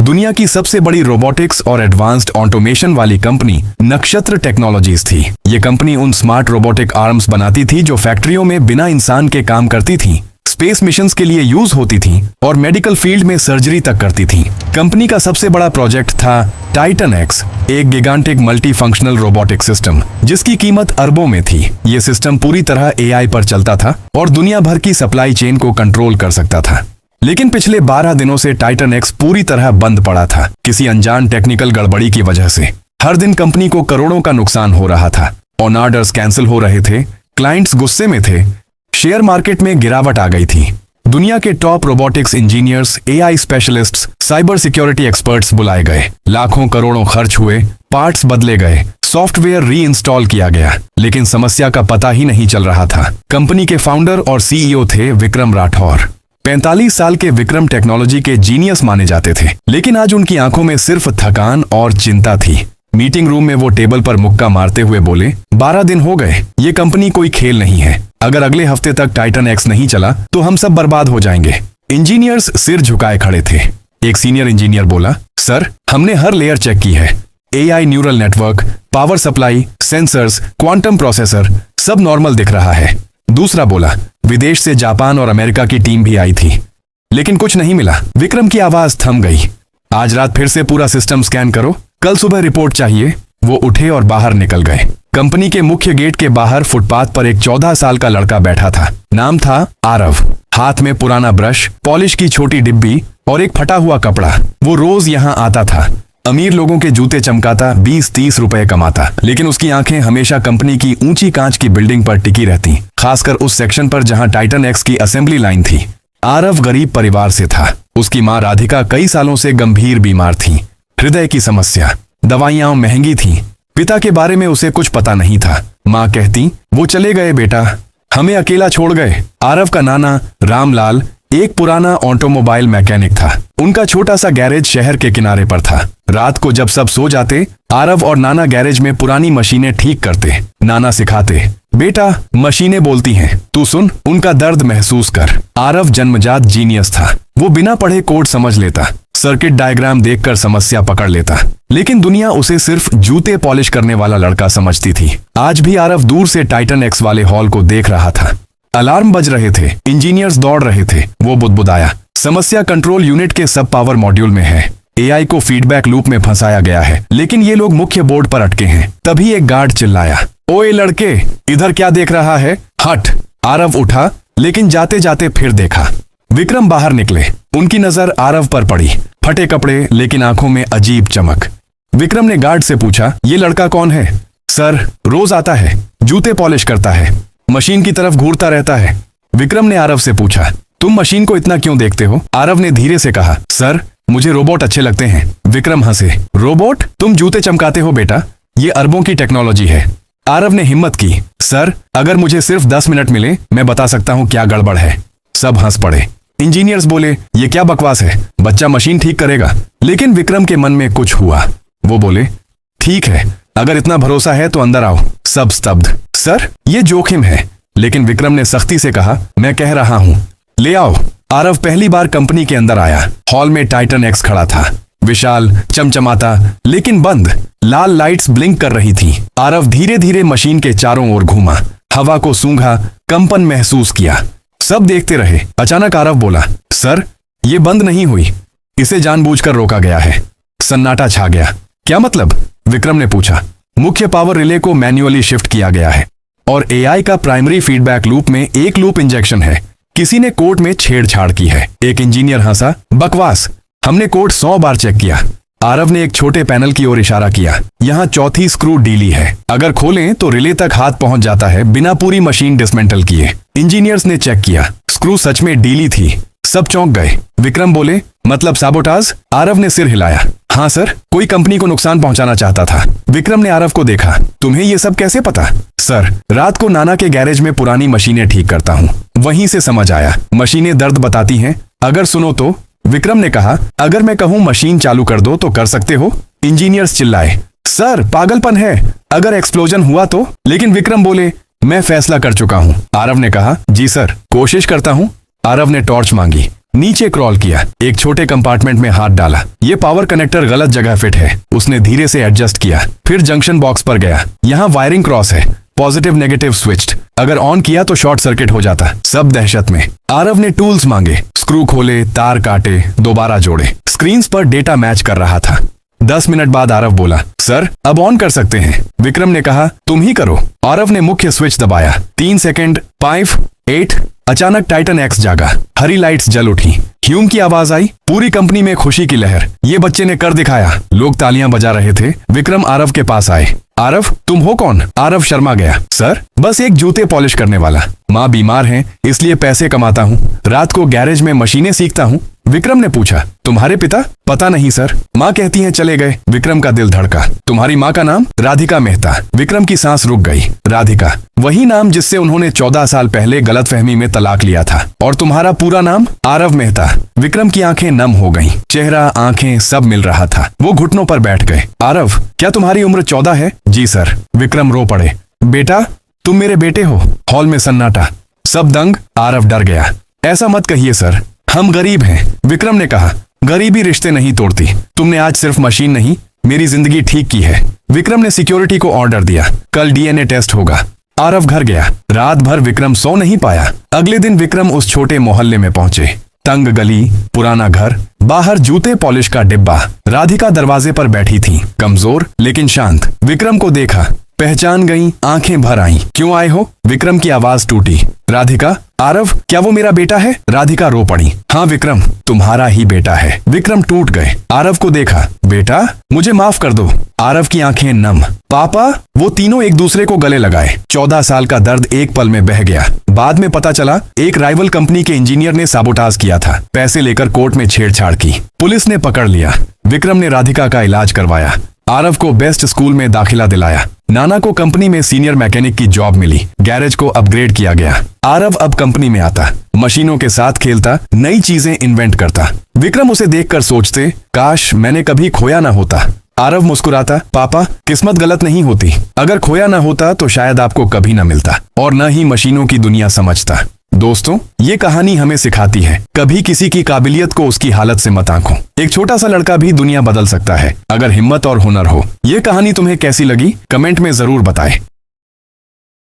दुनिया की सबसे बड़ी रोबोटिक्स और एडवांस्ड ऑटोमेशन वाली कंपनी नक्षत्र टेक्नोलॉजीज थी। ये कंपनी उन स्मार्ट रोबोटिक आर्म्स बनाती थी जो फैक्ट्रियों में बिना इंसान के काम करती थी, स्पेस मिशंस के लिए यूज होती थी और मेडिकल फील्ड में सर्जरी तक करती थी। कंपनी का सबसे बड़ा प्रोजेक्ट था टाइटन एक्स, एक gigantic multi functional robotic system जिसकी कीमत अरबों में थी। ये सिस्टम पूरी तरह एआई पर चलता था और दुनिया भर की सप्लाई चेन को कंट्रोल कर सकता था। लेकिन पिछले 12 दिनों से टाइटन एक्स पूरी तरह बंद पड़ा था, किसी अनजान टेक्निकल गड़बड़ी की वजह से। हर दिन कंपनी को करोड़ों का नुकसान हो रहा था, ऑन ऑर्डर्स कैंसिल हो रहे थे, क्लाइंट्स गुस्से में थे, शेयर मार्केट में गिरावट आ गई थी। दुनिया के top robotics engineers, AI specialists, cyber security experts बुलाए गए, लाखों करोड़ों खर्च हुए, पार्ट्स बदले गए, सॉफ्टवेयर री इंस्टॉल किया गया, लेकिन समस्या का पता ही नहीं चल रहा था। कंपनी के फाउंडर और सीईओ थे विक्रम राठौर। 45 साल के विक्रम टेक्नोलॉजी के जीनियस माने जाते थे, लेकिन आज उनकी आंखों में सिर्फ थकान और चिंता थी। मीटिंग रूम में वो टेबल पर मुक्का मारते हुए बोले, 12 दिन हो गए, ये कंपनी कोई खेल नहीं है। अगर अगले हफ्ते तक टाइटन एक्स नहीं चला तो हम सब बर्बाद हो जाएंगे। इंजीनियर्स सिर झुकाए खड़े थे। एक सीनियर इंजीनियर बोला, सर, हमने हर लेयर चेक की है, AI neural network, power supply, sensors, quantum processor, सब नॉर्मल दिख रहा है। दूसरा बोला, विदेश से जापान और अमेरिका की टीम भी आई थी, लेकिन कुछ नहीं मिला। विक्रम की आवाज थम गई। आज रात फिर से पूरा सिस्टम स्कैन करो, कल सुबह रिपोर्ट चाहिए। वो उठे और बाहर निकल गए। कंपनी के मुख्य गेट के बाहर फुटपाथ पर एक 14 साल का लड़का बैठा था। नाम था आरव। हाथ में पुराना ब्रश, पॉलिश की छोटी डिब्बी और एक फटा हुआ कपड़ा। वो रोज यहाँ आता था, अमीर लोगों के जूते चमकाता, 20-30 रुपए कमाता, लेकिन उसकी आंखें हमेशा कंपनी की ऊंची कांच की बिल्डिंग पर टिकी रहती, खासकर उस सेक्शन पर जहां टाइटन एक्स की असेंबली लाइन थी। आरव गरीब परिवार से था। उसकी मां राधिका कई सालों से गंभीर बीमार थी, हृदय की समस्या, दवाइयां महंगी थी। पिता के बारे में उसे कुछ पता नहीं था। मां कहती, वो चले गए बेटा, हमें अकेला छोड़ गए। आरव का नाना रामलाल एक पुराना ऑटोमोबाइल मैकेनिक था। उनका छोटा सा गैरेज शहर के किनारे पर था। रात को जब सब सो जाते, आरव और नाना गैरेज में पुरानी मशीनें ठीक करते। नाना सिखाते, बेटा मशीनें बोलती हैं, तू सुन, उनका दर्द महसूस कर। आरव जन्मजात जीनियस था। वो बिना पढ़े कोड समझ लेता, सर्किट डायग्राम देखकर समस्या पकड़ लेता, लेकिन दुनिया उसे सिर्फ जूते पॉलिश करने वाला लड़का समझती थी। आज भी आरव दूर से टाइटन एक्स वाले हॉल को देख रहा था। अलार्म बज रहे थे, इंजीनियर्स दौड़ रहे थे। वो बुदबुदाया, समस्या कंट्रोल यूनिट के सब पावर मॉड्यूल में है, एआई को फीडबैक लूप में फंसाया गया है, लेकिन ये लोग मुख्य बोर्ड पर अटके हैं। तभी एक गार्ड चिल्लाया, ओए लड़के, इधर क्या देख रहा है, हट। आरव उठा, लेकिन जाते जाते फिर देखा। विक्रम बाहर निकले। उनकी नजर आरव पर पड़ी, फटे कपड़े लेकिन आंखों में अजीब चमक। विक्रम ने गार्ड से पूछा, ये लड़का कौन है? सर, रोज आता है, जूते पॉलिश करता है, मशीन की तरफ घूरता रहता है। विक्रम ने आरव से पूछा, तुम मशीन को इतना क्यों देखते हो? आरव ने धीरे से कहा, सर, मुझे रोबोट अच्छे लगते हैं। विक्रम हंसे, रोबोट? तुम जूते चमकाते हो बेटा, ये अरबों की टेक्नोलॉजी है। आरव ने हिम्मत की, सर, अगर मुझे सिर्फ 10 मिनट मिले, मैं बता सकता हूँ क्या गड़बड़ है। सब हंस पड़े। इंजीनियर्स बोले, ये क्या बकवास है, बच्चा मशीन ठीक करेगा। लेकिन विक्रम के मन में कुछ हुआ। वो बोले, ठीक है, अगर इतना भरोसा है तो अंदर आओ। सब स्तब्ध। सर, ये जोखिम है। लेकिन विक्रम ने सख्ती से कहा, मैं कह रहा हूं, ले आओ। आरव पहली बार कंपनी के अंदर आया। हॉल में टाइटन एक्स खड़ा था, विशाल, चमचमाता, लेकिन बंद। लाल लाइट्स ब्लिंक कर रही थी। आरव धीरे धीरे मशीन के चारों ओर घूमा, हवा को सूंघा, कंपन महसूस किया। सब देखते रहे। अचानक आरव बोला, सर, ये बंद नहीं हुई, इसे जानबूझकर रोका गया है। सन्नाटा छा गया। क्या मतलब? विक्रम ने पूछा। मुख्य पावर रिले को मैन्युअली शिफ्ट किया गया है और एआई का प्राइमरी फीडबैक लूप में एक लूप इंजेक्शन है। किसी ने कोड में छेड़छाड़ की है। एक इंजीनियर हंसा, बकवास, हमने कोड 100 बार चेक किया। आरव ने एक छोटे पैनल की ओर इशारा किया, यहाँ चौथी स्क्रू डीली है, अगर खोलें तो रिले तक हाथ पहुंच जाता है बिना पूरी मशीन डिसमेंटल किए। इंजीनियर्स ने चेक किया, स्क्रू सच में डीली थी। सब चौंक गए। विक्रम बोले, मतलब साबोटाज? आरव ने सिर हिलाया, हाँ सर, कोई कंपनी को नुकसान पहुंचाना चाहता था। विक्रम ने आरव को देखा, तुम्हें ये सब कैसे पता? सर, रात को नाना के गैरेज में पुरानी मशीनें ठीक करता हूँ, वहीं से समझ आया। मशीनें दर्द बताती हैं, अगर सुनो तो। विक्रम ने कहा, अगर मैं कहूं मशीन चालू कर दो तो कर सकते हो? इंजीनियर्स चिल्लाए, सर, पागलपन है, अगर एक्सप्लोजन हुआ तो? लेकिन विक्रम बोले, मैं फैसला कर चुका हूं। आरव ने कहा, जी सर, कोशिश करता हूं। आरव ने टॉर्च मांगी। नीचे क्रॉल किया, एक छोटे कंपार्टमेंट में हाथ डाला। ये पावर कनेक्टर गलत जगह फिट है। उसने धीरे से एडजस्ट किया, फिर जंक्शन बॉक्स पर गया। यहाँ वायरिंग क्रॉस है, पॉजिटिव नेगेटिव स्विच्ड। अगर ऑन किया तो शॉर्ट सर्किट हो जाता। सब दहशत में। आरव ने टूल्स मांगे, स्क्रू खोले, तार काटे, दोबारा जोड़े। स्क्रीन पर डेटा मैच कर रहा था। 10 मिनट बाद आरव बोला, सर अब ऑन कर सकते हैं। विक्रम ने कहा, तुम ही करो। आरव ने मुख्य स्विच दबाया। 3 सेकंड, 5, 8। अचानक टाइटन एक्स जागा। हरी लाइट्स जल उठी। ह्यूम की आवाज आई। पूरी कंपनी में खुशी की लहर। ये बच्चे ने कर दिखाया। लोग तालियां बजा रहे थे। विक्रम आरव के पास आए। आरव, तुम हो कौन? आरव शर्मा गया। सर, बस एक जूते पॉलिश करने वाला। माँ बीमार हैं, इसलिए पैसे कमाता हूँ। रात को गैरेज में मशीनें सीखता हूँ। विक्रम ने पूछा, तुम्हारे पिता? पता नहीं सर, माँ कहती हैं चले गए। विक्रम का दिल धड़का। तुम्हारी माँ का नाम? राधिका मेहता। विक्रम की सांस रुक गई। राधिका, वही नाम जिससे उन्होंने 14 साल पहले गलतफहमी में तलाक लिया था। और तुम्हारा पूरा नाम? आरव मेहता। विक्रम की आंखें नम हो गईं। चेहरा, आंखें सब मिल रहा था। वो घुटनों पर बैठ गए। आरव, क्या तुम्हारी उम्र 14 है? जी सर। विक्रम रो पड़े। बेटा, तुम मेरे बेटे हो। हॉल में सन्नाटा। सब दंग। आरव डर गया। ऐसा मत कहिए सर, हम गरीब हैं। विक्रम ने कहा, गरीबी रिश्ते नहीं तोड़ती। तुमने आज सिर्फ मशीन नहीं, मेरी जिंदगी ठीक की है। विक्रम ने सिक्योरिटी को ऑर्डर दिया, कल डीएनए टेस्ट होगा। आरव घर गया। रात भर विक्रम सो नहीं पाया। अगले दिन विक्रम उस छोटे मोहल्ले में पहुंचे। तंग गली, पुराना घर, बाहर जूते पॉलिश का डिब्बा। राधिका दरवाजे पर बैठी थी, कमजोर लेकिन शांत। विक्रम को देखा, पहचान गई, आंखें भर आईं। क्यों आए हो? विक्रम की आवाज टूटी। राधिका, आरव, क्या वो मेरा बेटा है? राधिका रो पड़ी। हाँ विक्रम, तुम्हारा ही बेटा है। विक्रम टूट गए। आरव को देखा। बेटा, मुझे माफ कर दो। आरव की आंखें नम। पापा? वो तीनों एक दूसरे को गले लगाए। 14 साल का दर्द एक पल में बह गया। बाद में पता चला, एक राइवल कंपनी के इंजीनियर ने साबोटाज किया था। पैसे लेकर कोर्ट में छेड़छाड़ की। पुलिस ने पकड़ लिया। विक्रम ने राधिका का इलाज करवाया। आरव को बेस्ट स्कूल में दाखिला दिलाया। नाना को कंपनी में सीनियर मैकेनिक की जॉब मिली। गैरेज को अपग्रेड किया गया। आरव अब कंपनी में आता, मशीनों के साथ खेलता, नई चीजें इन्वेंट करता। विक्रम उसे देखकर सोचते, काश मैंने कभी खोया ना होता। आरव मुस्कुराता, पापा, किस्मत गलत नहीं होती। अगर खोया ना होता तो शायद आपको कभी ना मिलता, और न ही मशीनों की दुनिया समझता। दोस्तों, ये कहानी हमें सिखाती है, कभी किसी की काबिलियत को उसकी हालत से मत आंको। एक छोटा सा लड़का भी दुनिया बदल सकता है, अगर हिम्मत और हुनर हो। ये कहानी तुम्हें कैसी लगी? कमेंट में जरूर बताएं।